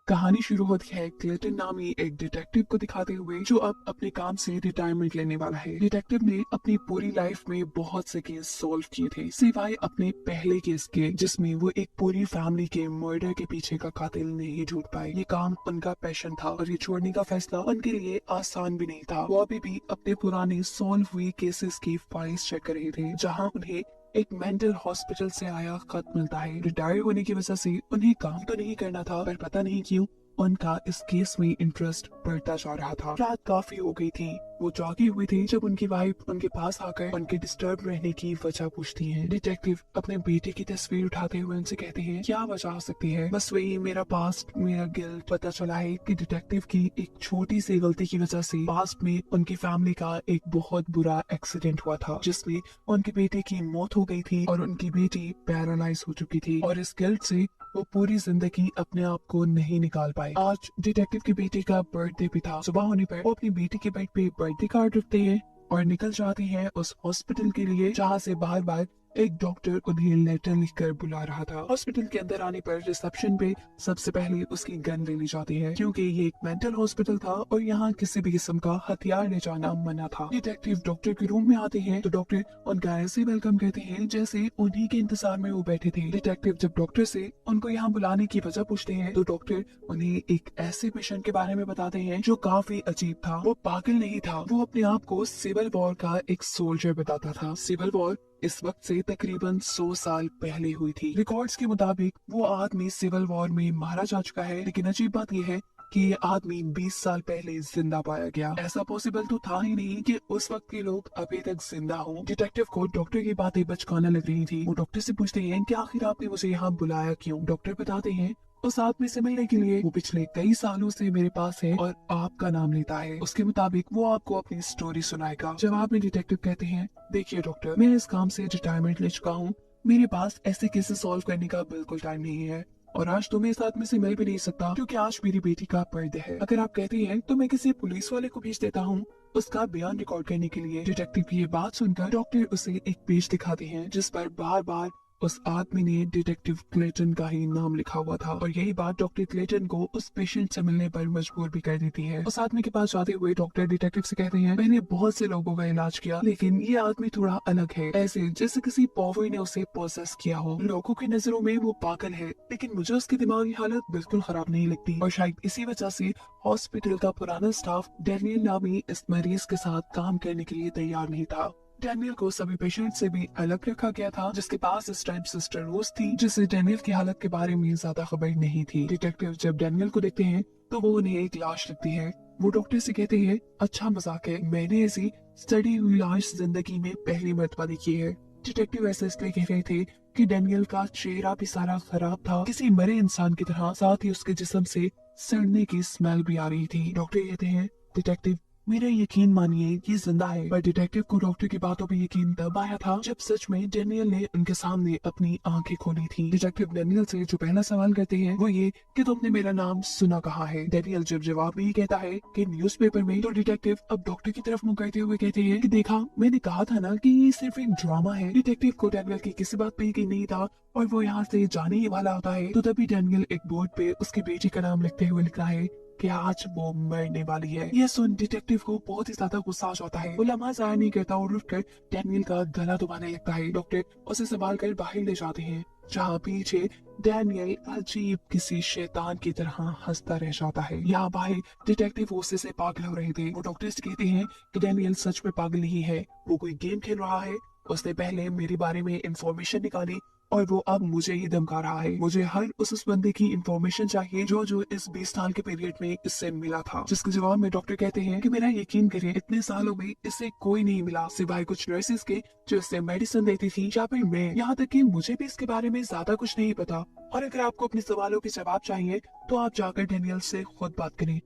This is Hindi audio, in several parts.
कहानी शुरू होती है क्लेटन नामी एक डिटेक्टिव को दिखाते हुए जो अब अपने काम से रिटायरमेंट लेने वाला है। डिटेक्टिव ने अपनी पूरी लाइफ में बहुत से केस सॉल्व किए थे सिवाय अपने पहले केस के, जिसमें वो एक पूरी फैमिली के मर्डर के पीछे का कातिल नहीं ढूंढ पाए। ये काम उनका पैशन था और ये छोड़ने का फैसला उनके लिए आसान भी नहीं था। वो अभी भी अपने पुराने सॉल्व हुए केसेस की फाइल्स चेक कर रहे थे, जहाँ उन्हें एक मेंटल हॉस्पिटल से आया खत मिलता है। रिटायर होने की वजह से उन्हें काम तो नहीं करना था, पर पता नहीं क्यों उनका इस केस में इंटरेस्ट बढ़ता जा रहा था। रात काफी हो गई थी, वो जागे हुए थे जब उनकी वाइफ उनके पास आकर उनके डिस्टर्ब रहने की वजह पूछती है। डिटेक्टिव अपने बेटे की तस्वीर उठाते हुए उनसे कहते हैं, क्या वजह हो सकती है? बस वही मेरा पास्ट, मेरा गिल्ट। पता चला है कि डिटेक्टिव की एक छोटी सी गलती की वजह से पास्ट में उनकी फैमिली का एक बहुत बुरा एक्सीडेंट हुआ था, जिसमें उनके बेटे की मौत हो गई थी और उनकी बेटी पैरालाइज हो चुकी थी, और इस गिल्ट से वो पूरी जिंदगी अपने आप को नहीं निकाल पाए। आज डिटेक्टिव की बेटी का बर्थडे भी था। सुबह होने पर वो अपनी बेटी के बेड पे बर्थडे कार्ड रखते हैं और निकल जाती हैं उस हॉस्पिटल के लिए जहाँ से बार बार एक डॉक्टर उन्हें लेटर लिखकर बुला रहा था। हॉस्पिटल के अंदर आने पर रिसेप्शन पे सबसे पहले उसकी गन ले ली जाती है, क्योंकि ये एक मेंटल हॉस्पिटल था और यहाँ किसी भी किस्म का हथियार ले जाना मना था। डिटेक्टिव डॉक्टर के रूम में आते हैं तो डॉक्टर उनका ऐसे वेलकम कहते हैं जैसे उन्हीं के इंतजार में वो बैठे थे। डिटेक्टिव जब डॉक्टर से उनको यहाँ बुलाने की वजह पूछते हैं तो डॉक्टर उन्हें एक ऐसे पेशेंट के बारे में बताते हैं जो काफी अजीब था। वो पागल नहीं था, वो अपने आप को सिविल वॉर का एक सोल्जर बताता था। सिविल वॉर इस वक्त से तकरीबन 100 साल पहले हुई थी। रिकॉर्ड्स के मुताबिक वो आदमी सिविल वॉर में मारा जा चुका है, लेकिन अजीब बात यह है कि ये आदमी 20 साल पहले जिंदा पाया गया। ऐसा पॉसिबल तो था ही नहीं कि उस वक्त के लोग अभी तक जिंदा हों। डिटेक्टिव को डॉक्टर की बातें बचकाना लग रही थी। वो डॉक्टर से पूछते हैं कि आखिर आपने मुझे यहाँ बुलाया क्यों? डॉक्टर बताते हैं, उस आदमी से मिलने के लिए। वो पिछले कई सालों से मेरे पास है और आपका नाम लेता है। उसके मुताबिक वो आपको अपनी स्टोरी सुनाएगा। जवाब में डिटेक्टिव कहते हैं, देखिए डॉक्टर, मैं इस काम से रिटायरमेंट ले चुका हूँ। मेरे पास ऐसे केसेस सॉल्व करने का बिल्कुल टाइम नहीं है और आज तो मैं इस आदमी से मिल भी नहीं सकता क्योंकि आज मेरी बेटी का बर्थडे है। अगर आप कहते हैं तो मैं किसी पुलिस वाले को भेज देता हूँ उसका बयान रिकॉर्ड करने के लिए। डिटेक्टिव की ये बात सुनकर डॉक्टर उसे एक पेज दिखाते हैं जिस पर बार बार उस आदमी ने डिटेक्टिव क्लेटन का ही नाम लिखा हुआ था, और यही बात डॉक्टर क्लेटन को उस पेशेंट से मिलने पर मजबूर भी कर देती है। उस आदमी के पास जाते हुए डॉक्टर डिटेक्टिव से कहते हैं, मैंने बहुत से लोगों का इलाज किया लेकिन ये आदमी थोड़ा अलग है, ऐसे जैसे किसी पावर ने उसे प्रोसेस किया हो। लोगों की नजरों में वो पागल है, लेकिन मुझे उसकी दिमागी हालत बिल्कुल खराब नहीं लगती, और शायद इसी वजह से हॉस्पिटल का पुराना स्टाफ डैनियल नामी इस मरीज के साथ काम करने के लिए तैयार नहीं था। डैनियल को सभी पेशेंट से भी अलग रखा गया था, जिसके पास इस टाइम सिस्टर रोज थी, जिसे डैनियल की हालत के बारे में ज्यादा खबर नहीं थी। डिटेक्टिव जब डैनियल को देखते हैं तो वो उन्हें एक लाश लगती है। वो डॉक्टर से कहते हैं, अच्छा मजाक है, मैंने ऐसी सड़ी हुई लाश जिंदगी में पहली मर्तबा देखी है। डिटेक्टिव ऐसे इसलिए कह रहे थे कि डैनियल का चेहरा भी सारा खराब था, किसी मरे इंसान की तरह, साथ ही उसके जिस्म से सड़ने की स्मेल भी आ रही थी। डॉक्टर कहते हैं, डिटेक्टिव मेरा यकीन मानिए ये जिंदा है। पर डिटेक्टिव को डॉक्टर की बातों पे यकीन तब आया था जब सच में डैनियल ने उनके सामने अपनी आंखें खोली थी। डिटेक्टिव डैनियल से जो पहला सवाल करते हैं वो ये कि तुमने मेरा नाम सुना कहाँ है? डैनियल जब जवाब में ही कहता है कि न्यूज़पेपर में, तो डिटेक्टिव अब डॉक्टर की तरफ मुंह करते हुए कहते हैं कि देखा, मैंने कहा था ना कि ये सिर्फ एक ड्रामा है। डिटेक्टिव को डैनियल की किसी बात पे यकीन नहीं था और वो यहाँ से जाने ही वाला होता है, तो तभी डैनियल एक बोर्ड पे उसकी बेटी का नाम लिखते हुए लिख रहा है कि आज वो मरने वाली है। यह सुन डिटेक्टिव को बहुत ही ज्यादा गुस्सा आ जाता है। वो लम्हा जाया नहीं करता और उठकर डैनियल का गला दबाने लगता है। डॉक्टर उसे संभाल कर बाहर ले जाते हैं, जहाँ पीछे डैनियल अजीब किसी शैतान की तरह हंसता रह जाता है। यहाँ बाहर डिटेक्टिव गुस्से से पागल हो रहे थे। वो डॉक्टर से कहते हैं कि डैनियल सच में पागल नहीं है, वो कोई गेम खेल रहा है। उसने पहले मेरे बारे में इंफॉर्मेशन निकाली और वो अब मुझे ही धमका रहा है। मुझे हर उस बंदे की इंफॉर्मेशन चाहिए जो जो इस 20 साल के पीरियड में इससे मिला था। जिसके जवाब में डॉक्टर कहते हैं कि मेरा यकीन करिए, इतने सालों में इससे कोई नहीं मिला सिवाय कुछ नर्सेस के जो इससे मेडिसिन देती थी, या फिर मैं। यहाँ तक कि मुझे भी इसके बारे में ज्यादा कुछ नहीं पता, और अगर आपको अपने सवालों के जवाब चाहिए तो आप जाकर डैनियल से खुद बात करें।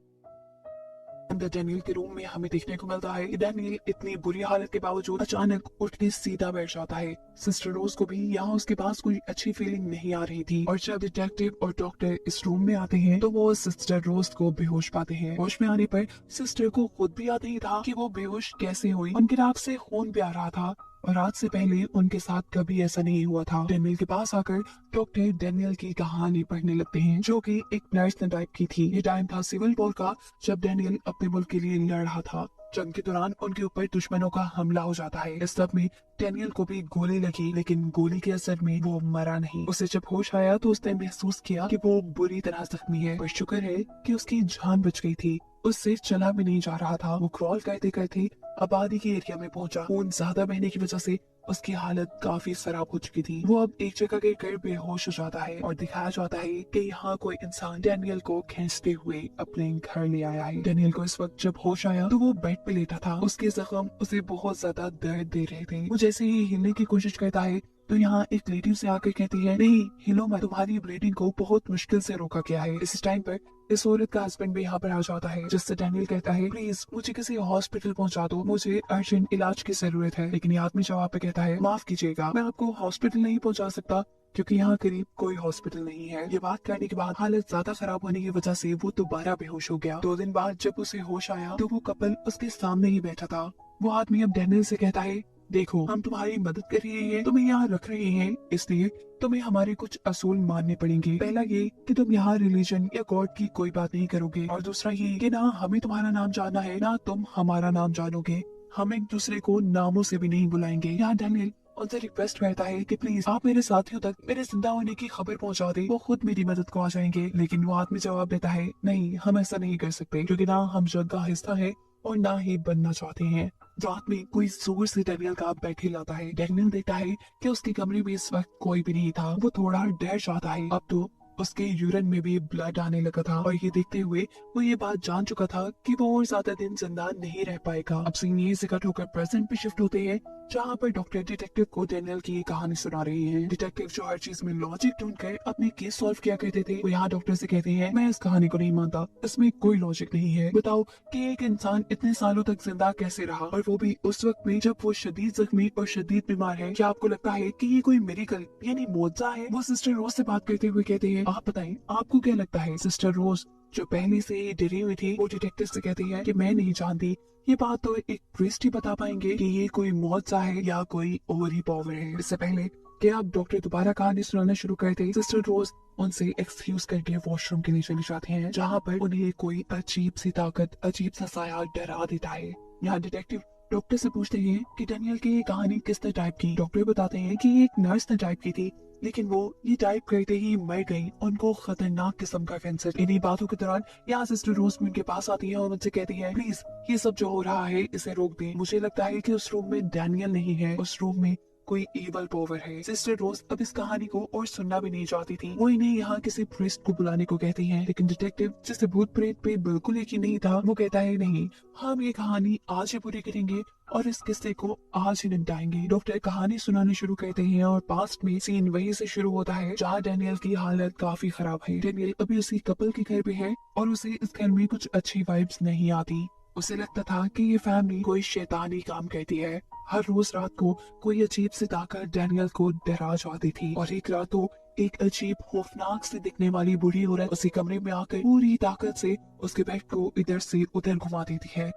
अंदर डैनियल के रूम में हमें देखने को मिलता है कि डैनियल इतनी बुरी हालत के बावजूद अचानक उठ के सीधा बैठ जाता है। सिस्टर रोज को भी यहाँ उसके पास कोई अच्छी फीलिंग नहीं आ रही थी, और जब डिटेक्टिव और डॉक्टर इस रूम में आते हैं तो वो सिस्टर रोज को बेहोश पाते हैं। होश में आने पर सिस्टर को खुद भी याद नहीं था कि वो बेहोश कैसे हुई। उनकी नाक से खून भी आ रहा था और आज से पहले उनके साथ कभी ऐसा नहीं हुआ था। डेनियल के पास आकर डॉक्टर डेनियल की कहानी पढ़ने लगते हैं, जो कि एक नर्स टाइप की थी। ये टाइम था सिविल वॉर का, जब डेनियल अपने मुल्क के लिए लड़ रहा था। जंग के दौरान उनके ऊपर दुश्मनों का हमला हो जाता है। इस सब में डेनियल को भी गोली लगी, लेकिन गोली के असर में वो मरा नहीं। उसे जब होश आया तो उसने महसूस किया कि वो बुरी तरह जख्मी है, पर शुक्र है कि उसकी जान बच गई थी। उससे चला भी नहीं जा रहा था। वो क्रॉल करते करते आबादी के एरिया में पहुंचा। खून ज्यादा बहने की वजह से उसकी हालत काफी खराब हो चुकी थी। वो अब एक जगह के कर बेहोश हो जाता है और दिखाया जाता है कि यहाँ कोई इंसान डेनियल को खींचते हुए अपने घर ले आया है। डेनियल को इस वक्त जब होश आया तो वो बेड पे लेटा था। उसके जख्म उसे बहुत ज्यादा दर्द दे रहे थे। वो जैसे ही हिलने की कोशिश करता है तो यहाँ एक लेडी उसे आकर कहती है, नहीं हिलो मत, तुम्हारी ब्लीडिंग को बहुत मुश्किल से रोका गया है। इस टाइम पर इस औरत का हस्बैंड भी यहाँ पर आ जाता है, जिससे डेनियल कहता है, प्लीज मुझे किसी हॉस्पिटल पहुँचा दो, मुझे अर्जेंट इलाज की जरूरत है। लेकिन ये आदमी जवाब पे कहता है, माफ कीजिएगा, मैं आपको हॉस्पिटल नहीं पहुँचा सकता क्योंकि यहाँ करीब कोई हॉस्पिटल नहीं है। ये बात करने के बाद हालत ज्यादा खराब होने की वजह से वो दोबारा बेहोश हो गया। 2 दिन बाद जब उसे होश आया तो वो कपल उसके सामने ही बैठा था। वो आदमी अब डेनियल से कहता है, देखो हम तुम्हारी मदद कर रहे हैं, तुम्हें यहाँ रख रहे हैं, इसलिए तुम्हें हमारे कुछ असूल मानने पड़ेंगे। पहला ये कि तुम यहाँ रिलीजन या गॉड की कोई बात नहीं करोगे, और दूसरा ये कि ना हमें तुम्हारा नाम जानना है ना तुम हमारा नाम जानोगे। हम एक दूसरे को नामों से भी नहीं बुलाएंगे। यहाँ डेनियल उनसे रिक्वेस्ट करता है कि प्लीज आप मेरे साथियों तक मेरे जिंदा होने की खबर पहुंचा दे, वो खुद मेरी मदद को आ जाएंगे। लेकिन वो आदमी जवाब देता है, नहीं हम ऐसा नहीं कर सकते, क्योंकि ना हम जग का हिस्सा है और ना ही बनना चाहते हैं। रात में कोई जोर से डेनियल का बेड हिलाता है। डेनियल देखता है कि उसके कमरे में इस वक्त कोई भी नहीं था। वो थोड़ा डर जाता है, अब तो उसके यूरिन में भी ब्लड आने लगा था, और ये देखते हुए वो ये बात जान चुका था कि वो और ज्यादा दिन जिंदा नहीं रह पाएगा। अब सीन यहीं से कट होकर प्रेजेंट पे शिफ्ट होते हैं, जहाँ पर डॉक्टर डिटेक्टिव को डेनियल की कहानी सुना रहे हैं। डिटेक्टिव जो हर चीज में लॉजिक ढूंढकर अपने केस सॉल्व किया करते थे, वो यहाँ डॉक्टर से कहते हैं, मैं इस कहानी को नहीं मानता, इसमें कोई लॉजिक नहीं है। बताओ कि एक इंसान इतने सालों तक जिंदा कैसे रहा, और वो भी उस वक्त में जब वो शदीद जख्मी और शदीद बीमार है। क्या आपको लगता है कि ये कोई मेडिकल यानी मुआवजा है? वो सिस्टर रोज से बात करते हुए कहते हैं, आप बताएं आपको क्या लगता है? सिस्टर रोज जो पहले से ही डरी हुई थी, वो डिटेक्टिव से कहती है कि मैं नहीं जानती, ये बात तो एक प्रीस्ट ही बता पाएंगे कि ये कोई मुआवजा है या कोई और ही पावर है। इससे पहले कि आप डॉक्टर दोबारा कहानी सुनाना शुरू करते, सिस्टर रोज उनसे एक्सक्यूज करके वॉशरूम के लिए चले जाते हैं, जहाँ पर उन्हें कोई अजीब सी ताकत, अजीब सा साया डरा देता है। यहाँ डिटेक्टिव डॉक्टर से पूछते हैं कि डेनियल की ये कहानी किस टाइप की। डॉक्टर बताते हैं कि एक नर्स टाइप की थी, लेकिन वो ये टाइप करते ही मर गई, उनको खतरनाक किस्म का कैंसर। इन्हीं बातों के दौरान यहाँ सिस्टर रोज उनके पास आती है और उनसे कहती है, प्लीज ये सब जो हो रहा है इसे रोक दें। मुझे लगता है कि उस रूम में डेनियल नहीं है, उस रूम में कोई एवल पावर है। सिस्टर रोज अब इस कहानी को और सुनना भी नहीं चाहती थी। वो इन्हें यहाँ किसी प्रीस्ट को बुलाने को कहती हैं, लेकिन डिटेक्टिव जिसे भूत प्रेत पे बिल्कुल यकीन नहीं था, वो कहता है, नहीं हम ये कहानी आज ही पूरी करेंगे और इस किस्से को आज ही निपटाएंगे। डॉक्टर कहानी सुनाने शुरू करते हैं और पास्ट में सीन वहीं से शुरू होता है जहाँ डेनियल की हालत काफी खराब है। डेनियल अभी उसी कपल के घर पे है और उसे इस घर में कुछ अच्छी वाइब्स नहीं आती। उसे लगता था कि ये फैमिली कोई शैतानी काम करती है। हर रोज रात को कोई अजीब सी ताकत डेनियल को डरा जाती थी, और एक रात तो एक अजीब खौफनाक से दिखने वाली बूढ़ी औरत उसी कमरे में आकर पूरी ताकत से उसके बेड को इधर से उधर घुमा देती है।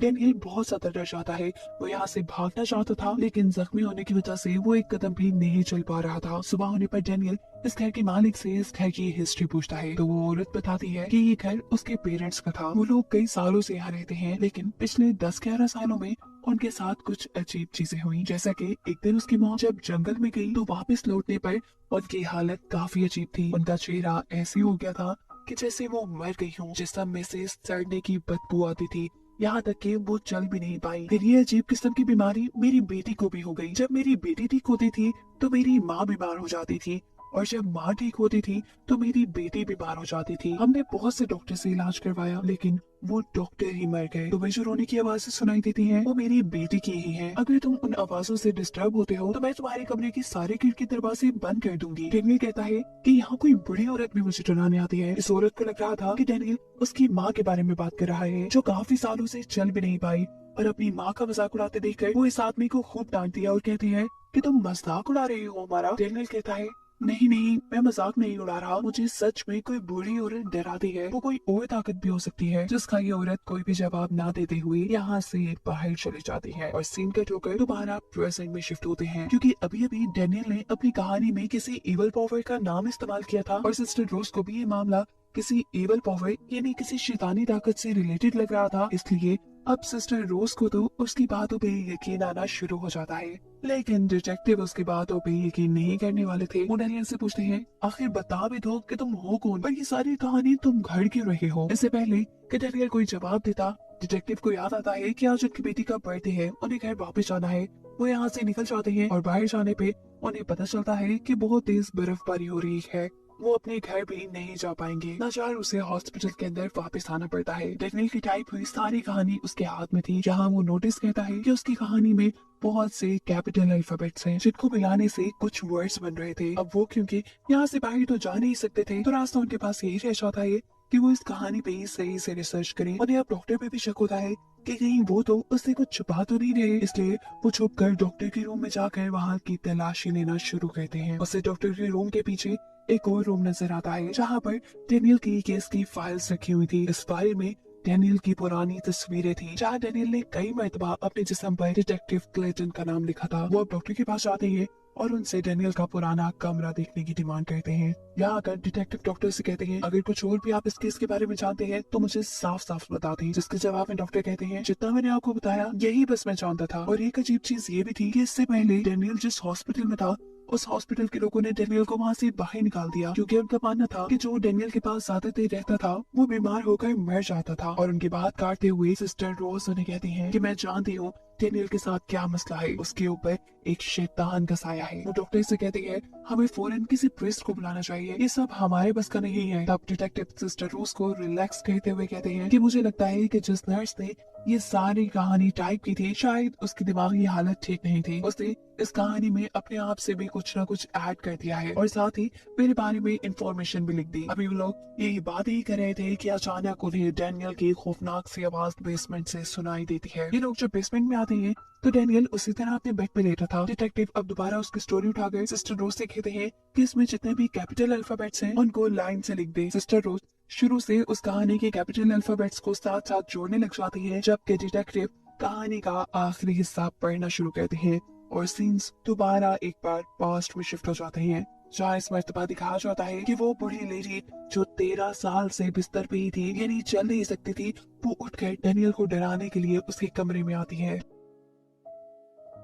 डेनियल बहुत ज्यादा डर जाता है। वो यहाँ से भागना चाहता था, लेकिन जख्मी होने की वजह से वो एक कदम भी नहीं चल पा रहा था। सुबह होने पर डेनियल इस घर के मालिक से इस घर की हिस्ट्री पूछता है, तो वो औरत बताती है कि ये घर उसके पेरेंट्स का था। वो लोग कई सालों से यहाँ रहते हैं, लेकिन पिछले 10-11 सालों में उनके साथ कुछ अजीब चीजें हुई। जैसा कि एक दिन उसकी मॉम जब जंगल में गई तो वापस लौटने पर उनकी हालत काफी अजीब थी। उनका चेहरा ऐसे हो गया था कि जैसे वो मर गई हूँ। जिसम में से सड़ने की बदबू आती थी, यहाँ तक कि वो चल भी नहीं पाई। फिर ये अजीब किस्म की बीमारी मेरी बेटी को भी हो गई। जब मेरी बेटी ठीक होती थी तो मेरी माँ बीमार हो जाती थी, और जब माँ ठीक होती थी तो मेरी बेटी बीमार हो जाती थी। हमने बहुत से डॉक्टर से इलाज करवाया, लेकिन वो डॉक्टर ही मर गए। तुम्हें जो रोने की आवाजें सुनाई देती हैं, वो मेरी बेटी की ही हैं। अगर तुम उन आवाजों से डिस्टर्ब होते हो तो मैं तुम्हारे कमरे की सारे खिड़की दरवाजे बंद कर दूंगी। डेनियल कहता है कि यहाँ कोई बुरी औरत भी मुझे डराने आती है। इस औरत को लग रहा था कि डेनियल उसकी माँ के बारे में बात कर रहा है, जो काफी सालों से चल भी नहीं पाई, और अपनी माँ का मजाक उड़ाते देखकर वो इस आदमी को खूब डांटती है और कहती है कि तुम मजाक उड़ा रहे हो हमारा। डेनियल कहता है, नहीं नहीं, मैं मजाक नहीं उड़ा रहा, मुझे सच में कोई बुरी औरत डराती है। वो कोई और ताकत भी हो सकती है जिसका ये औरत कोई भी जवाब ना देते हुए यहाँ से बाहर चली जाती है। और सीन कट होकर दोबारा प्रेजेंट में शिफ्ट होते हैं, क्योंकि अभी अभी डेनियल ने अपनी कहानी में किसी इवल पावर का नाम इस्तेमाल किया था और सिस्टर रोज को भी ये मामला किसी एवल पावर यानी किसी शैतानी ताकत से रिलेटेड लग रहा था। इसलिए अब सिस्टर रोज को तो उसकी बातों पे यकीन आना शुरू हो जाता है, लेकिन डिटेक्टिव उसकी बातों पे यकीन नहीं करने वाले थे। वो डेनियल से पूछते हैं, आखिर बता भी दो कि तुम हो कौन और ये सारी कहानी तुम घर क्यों रहे हो। इससे पहले कि डेनियल कोई जवाब देता, डिटेक्टिव को याद आता है कि आज उनकी बेटी का बर्थडे है, उन्हें घर वापस जाना है। वो यहाँ से निकल जाते हैं और बाहर जाने पे उन्हें पता चलता है कि बहुत तेज बर्फबारी हो रही है। वो अपने घर भी नहीं जा पाएंगे। लाचार उसे हॉस्पिटल के अंदर वापस आना पड़ता है। डेनियल की टाइप हुई सारी कहानी उसके हाथ में थी, जहाँ वो नोटिस करता है कि उसकी कहानी में बहुत से कैपिटल अल्फाबेट्स हैं, जिनको मिलाने से कुछ वर्ड्स बन रहे थे। अब वो क्योंकि यहाँ से बाहर तो जा नहीं सकते थे, तो रास्ता उनके पास यही रह जाता है कि वो इस कहानी पे ही सही से रिसर्च करें। उन्हें अब डॉक्टर पे भी शक होता है कि कहीं वो तो उससे कुछ छुपा तो नहीं रहे, इसलिए वो छुप कर डॉक्टर के रूम में जाकर वहाँ की तलाशी लेना शुरू करते हैं। उसे डॉक्टर के रूम के पीछे एक और रूम नजर आता है, जहाँ पर डेनियल की केस की फाइल्स रखी हुई थी। इस फाइल में डेनियल की पुरानी तस्वीरें थी, जहाँ डेनियल ने कई मरतबा अपने जिस्म पर डिटेक्टिव क्लेटन का नाम लिखा था। वो अब डॉक्टर के पास जाते हैं और उनसे डेनियल का पुराना कमरा देखने की डिमांड करते हैं। यहाँ आकर डिटेक्टिव डॉक्टर से कहते हैं, अगर कुछ और भी आप इस केस के बारे में जानते हैं तो मुझे साफ साफ बता दें। जिसके जवाब में डॉक्टर कहते हैं, जितना मैंने आपको बताया यही बस मैं जानता था। और एक अजीब चीज ये भी थी कि इससे पहले डेनियल जिस हॉस्पिटल में था, उस हॉस्पिटल के लोगों ने डेनियल को वहाँ से बाहर निकाल दिया, क्योंकि उनका मानना था कि जो डेनियल के पास ज्यादा देर रहता था वो बीमार होकर मर जाता था। और उनकी बात काटते हुए सिस्टर रोज उन्हें कहती हैं कि मैं जानती हूँ डेनियल के साथ क्या मसला है, उसके ऊपर एक शैतान का साया है। वो डॉक्टर से कहती है, हमें फौरन किसी प्रिस्ट को बुलाना चाहिए, ये सब हमारे बस का नहीं है। तब डिटेक्टिव सिस्टर रोज को रिलैक्स करते हुए कहते हैं कि मुझे लगता है कि जिस नर्स ने ये सारी कहानी टाइप की थी, शायद उसकी दिमागी हालत ठीक नहीं थी। उसने इस कहानी में अपने आप से भी कुछ न कुछ ऐड कर दिया है और साथ ही मेरे बारे में इंफॉर्मेशन भी लिख दी। अभी वो लोग यही बात ही कर रहे थे कि अचानक उन्हें डेनियल की खौफनाक सी आवाज बेसमेंट से सुनाई देती है। ये लोग जब बेसमेंट में आते हैं तो डेनियल उसी तरह अपने बेड पे लेटा था। डिटेक्टिव अब दोबारा उसकी स्टोरी उठाकर सिस्टर रोज से कहते हैं कि इसमें जितने भी कैपिटल अल्फाबेट्स हैं उनको लाइन से लिख दे। सिस्टर रोज शुरू से उस कहानी के कैपिटल अल्फाबेट्स को साथ साथ जोड़ने लग जाती है, जबकि डिटेक्टिव कहानी का आखिरी हिस्सा पढ़ना शुरू करते हैं और सीन्स दोबारा एक बार पास्ट में शिफ्ट हो जाते हैं, जहाँ इस मर्तबा दिखाया जाता है कि वो बूढ़ी लेडी जो 13 साल से बिस्तर पे ही थी, यानी चल नहीं सकती थी, वो उठकर डेनियल को डराने के लिए उसके कमरे में आती है।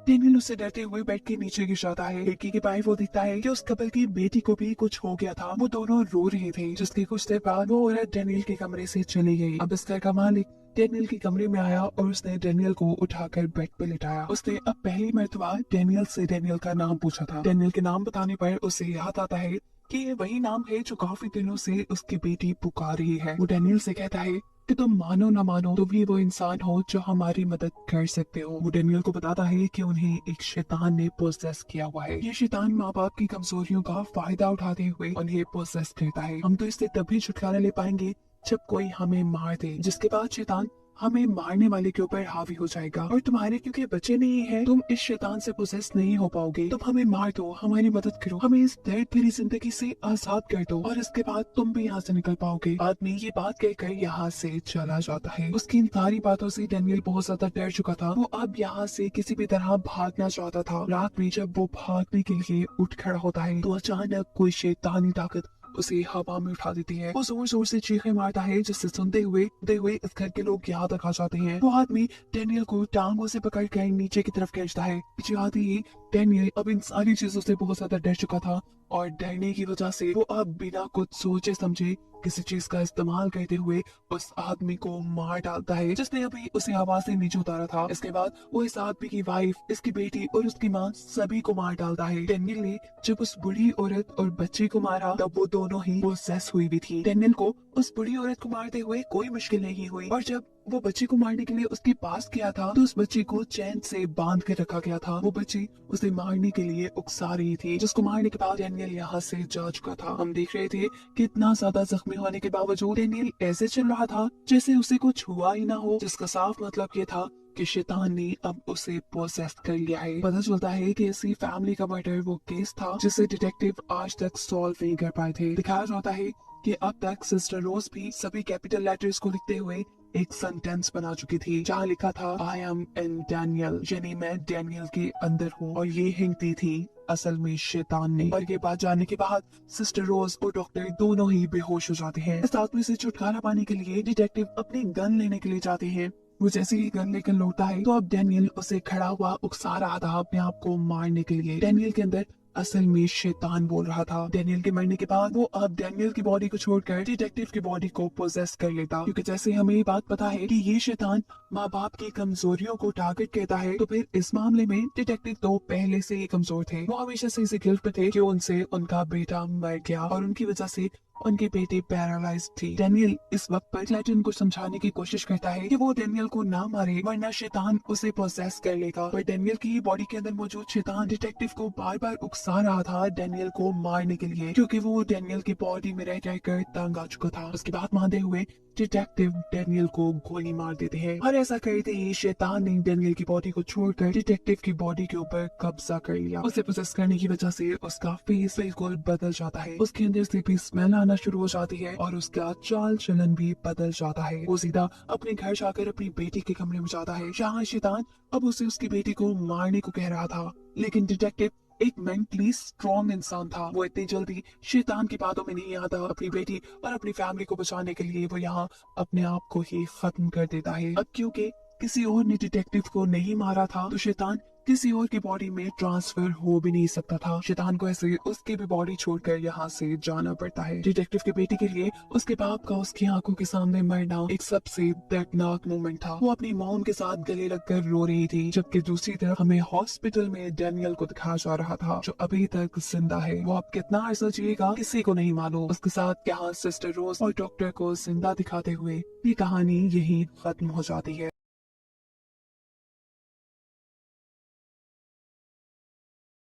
डेनियल उससे डरते हुए बेड के नीचे गिर जाता है। खिड़की के बाहर वो दिखता है कि उस कपल की बेटी को भी कुछ हो गया था। वो दोनों रो रहे थे, जिसके कुछ देर बाद वो औरत डेनियल के कमरे से चली गई। अब बिस्तर का मालिक डेनियल के कमरे में आया और उसने डेनियल को उठाकर बेड पे लिटाया। उसने अब पहली मर्तबा डेनियल से डेनियल का नाम पूछा था। डेनियल के नाम बताने पर उसे याद आता है कि ये वही नाम है जो काफी दिनों से उसकी बेटी पुकार रही है। वो डेनियल से कहता है कि तुम मानो ना मानो तो भी वो इंसान हो जो हमारी मदद कर सकते हो। वो डेनियल को बताता है कि उन्हें एक शैतान ने पोसेस किया हुआ है। ये शैतान माँ बाप की कमजोरियों का फायदा उठाते हुए उन्हें पोसेस करता है। हम तो इससे तभी छुटकारा ले पाएंगे जब कोई हमें मार दे, जिसके बाद शैतान हमें मारने वाले के ऊपर हावी हो जाएगा। और तुम्हारे क्योंकि बच्चे नहीं है, तुम इस शैतान से पोसेस नहीं हो पाओगे। तुम हमें मार दो, हमारी मदद करो, हमें इस दर्द भरी जिंदगी से आजाद कर दो और इसके बाद तुम भी यहाँ से निकल पाओगे। आदमी ये बात कहकर यहाँ से चला जाता है। उसकी इन सारी बातों से डेनियल बहुत ज्यादा डर चुका था। वो अब यहाँ से किसी भी तरह भागना चाहता था। रात में जब वो भागने के लिए उठ खड़ा होता है तो अचानक कोई शैतानी ताकत उसे हवा में उठा देती है। वो जोर जोर से चीखें मारता है, जिससे सुनते हुए इस घर के लोग यहाँ तक आ जाते हैं। वो आदमी डेनियल को टांगों से पकड़कर नीचे की तरफ खींचता है। पीछे आते ही डेनियल अब इन सारी चीजों से बहुत ज्यादा डर चुका था और डरने की वजह से वो अब बिना कुछ सोचे समझे किसी चीज का इस्तेमाल करते हुए उस आदमी को मार डालता है, जिसने अभी उसे हवा से नीचे उतारा था। इसके बाद वो इस आदमी की वाइफ, इसकी बेटी और उसकी माँ सभी को मार डालता है। डेनियल ने जब उस बुढ़ी औरत और बच्चे को मारा तब वो दोनों ही पोसेस हुई भी थी। डेनियल को उस बुढ़ी औरत को मारते हुए कोई मुश्किल नहीं हुई और जब वो बच्चे को मारने के लिए उसके पास गया था तो उस बच्चे को चैन से बांध के रखा गया था। वो बच्ची उसे मारने के लिए उकसा रही थी, जिसको मारने के बाद डेनियल यहाँ से जा चुका था। हम देख रहे थे कि इतना ज्यादा जख्मी होने के बावजूद डेनियल ऐसे चल रहा था जैसे उसे कुछ हुआ ही ना हो, जिसका साफ मतलब ये था कि शैतान ने अब उसे पोसेस कर लिया है। पता चलता है कि इसी फैमिली का मर्डर वो केस था जिसे डिटेक्टिव आज तक सॉल्व नहीं कर पाए थे। दिखाया जाता है कि अब तक सिस्टर रोज भी सभी कैपिटल लेटर्स को लिखते हुए एक सेंटेंस बना चुकी थी जहाँ लिखा था आई एम इन डैनियल, यानी मैं डैनियल के अंदर हूँ। और ये हिंट दी थी असल में शैतान ने। और ये बात जानने के बाद सिस्टर रोज और डॉक्टर दोनों ही बेहोश हो जाते हैं। इस आदमी से छुटकारा पाने के लिए डिटेक्टिव अपनी गन लेने के लिए जाते हैं। वो जैसे ही गन लेकर लौटता है तो अब डैनियल उसे खड़ा हुआ उकसा रहा था अपने आप को मारने के लिए। डैनियल के अंदर असल में शैतान बोल रहा था। डैनियल के मरने के बाद वो अब डैनियल की बॉडी को छोड़कर डिटेक्टिव की बॉडी को पोजेस कर लेता, क्योंकि जैसे हमें ये बात पता है कि ये शैतान माँ बाप की कमजोरियों को टारगेट करता है, तो फिर इस मामले में डिटेक्टिव तो पहले से ही कमजोर थे। वो हमेशा से इसे गिल्ट पे थे कि उनसे उनका बेटा मर गया और उनकी वजह से उनकी बेटी पैरालाइज थी। डैनियल इस वक्त पर क्लेटन को समझाने की कोशिश करता है कि वो डैनियल को ना मारे वरना शैतान उसे पोसेस कर लेगा। पर डैनियल की बॉडी के अंदर मौजूद शैतान डिटेक्टिव को बार बार उकसा रहा था डैनियल को मारने के लिए, क्योंकि वो डैनियल की बॉडी में रह कर तंग आ चुका था। उसकी बात मानते हुए डिटेक्टिव डैनियल को गोली मार देते हैं और ऐसा करते ही शैतान ने डैनियल की बॉडी को छोड़कर डिटेक्टिव की बॉडी के ऊपर कब्जा कर लिया। उसे पोसेस करने की वजह से उसका फेस बिल्कुल बदल जाता है, उसके अंदर से भी स्मेल आना शुरू हो जाती है और उसका चाल चलन भी बदल जाता है। वो सीधा अपने घर जाकर अपनी बेटी के कमरे में जाता है जहाँ शैतान अब उसे उसकी बेटी को मारने को कह रहा था। लेकिन डिटेक्टिव एक मेंटली स्ट्रॉन्ग इंसान था। वो इतनी जल्दी शैतान की बातों में नहीं आता। अपनी बेटी और अपनी फैमिली को बचाने के लिए वो यहाँ अपने आप को ही खत्म कर देता है। अब क्योंकि किसी और ने डिटेक्टिव को नहीं मारा था तो शैतान किसी और की बॉडी में ट्रांसफर हो भी नहीं सकता था। शैतान को ऐसे उसकी भी बॉडी छोड़कर यहाँ से जाना पड़ता है। डिटेक्टिव की बेटी के लिए उसके बाप का उसकी आंखों के सामने मरना एक सबसे दर्दनाक मोमेंट था। वो अपनी मॉम के साथ गले लगकर रो रही थी, जबकि दूसरी तरफ हमें हॉस्पिटल में डैनियल को दिखाया जा रहा था जो अभी तक जिंदा है। वो अब कितना अर्सा जिएगा किसी को नहीं मालूम। उसके साथ यहाँ सिस्टर रोज और डॉक्टर को जिंदा दिखाते हुए ये कहानी यही खत्म हो जाती है।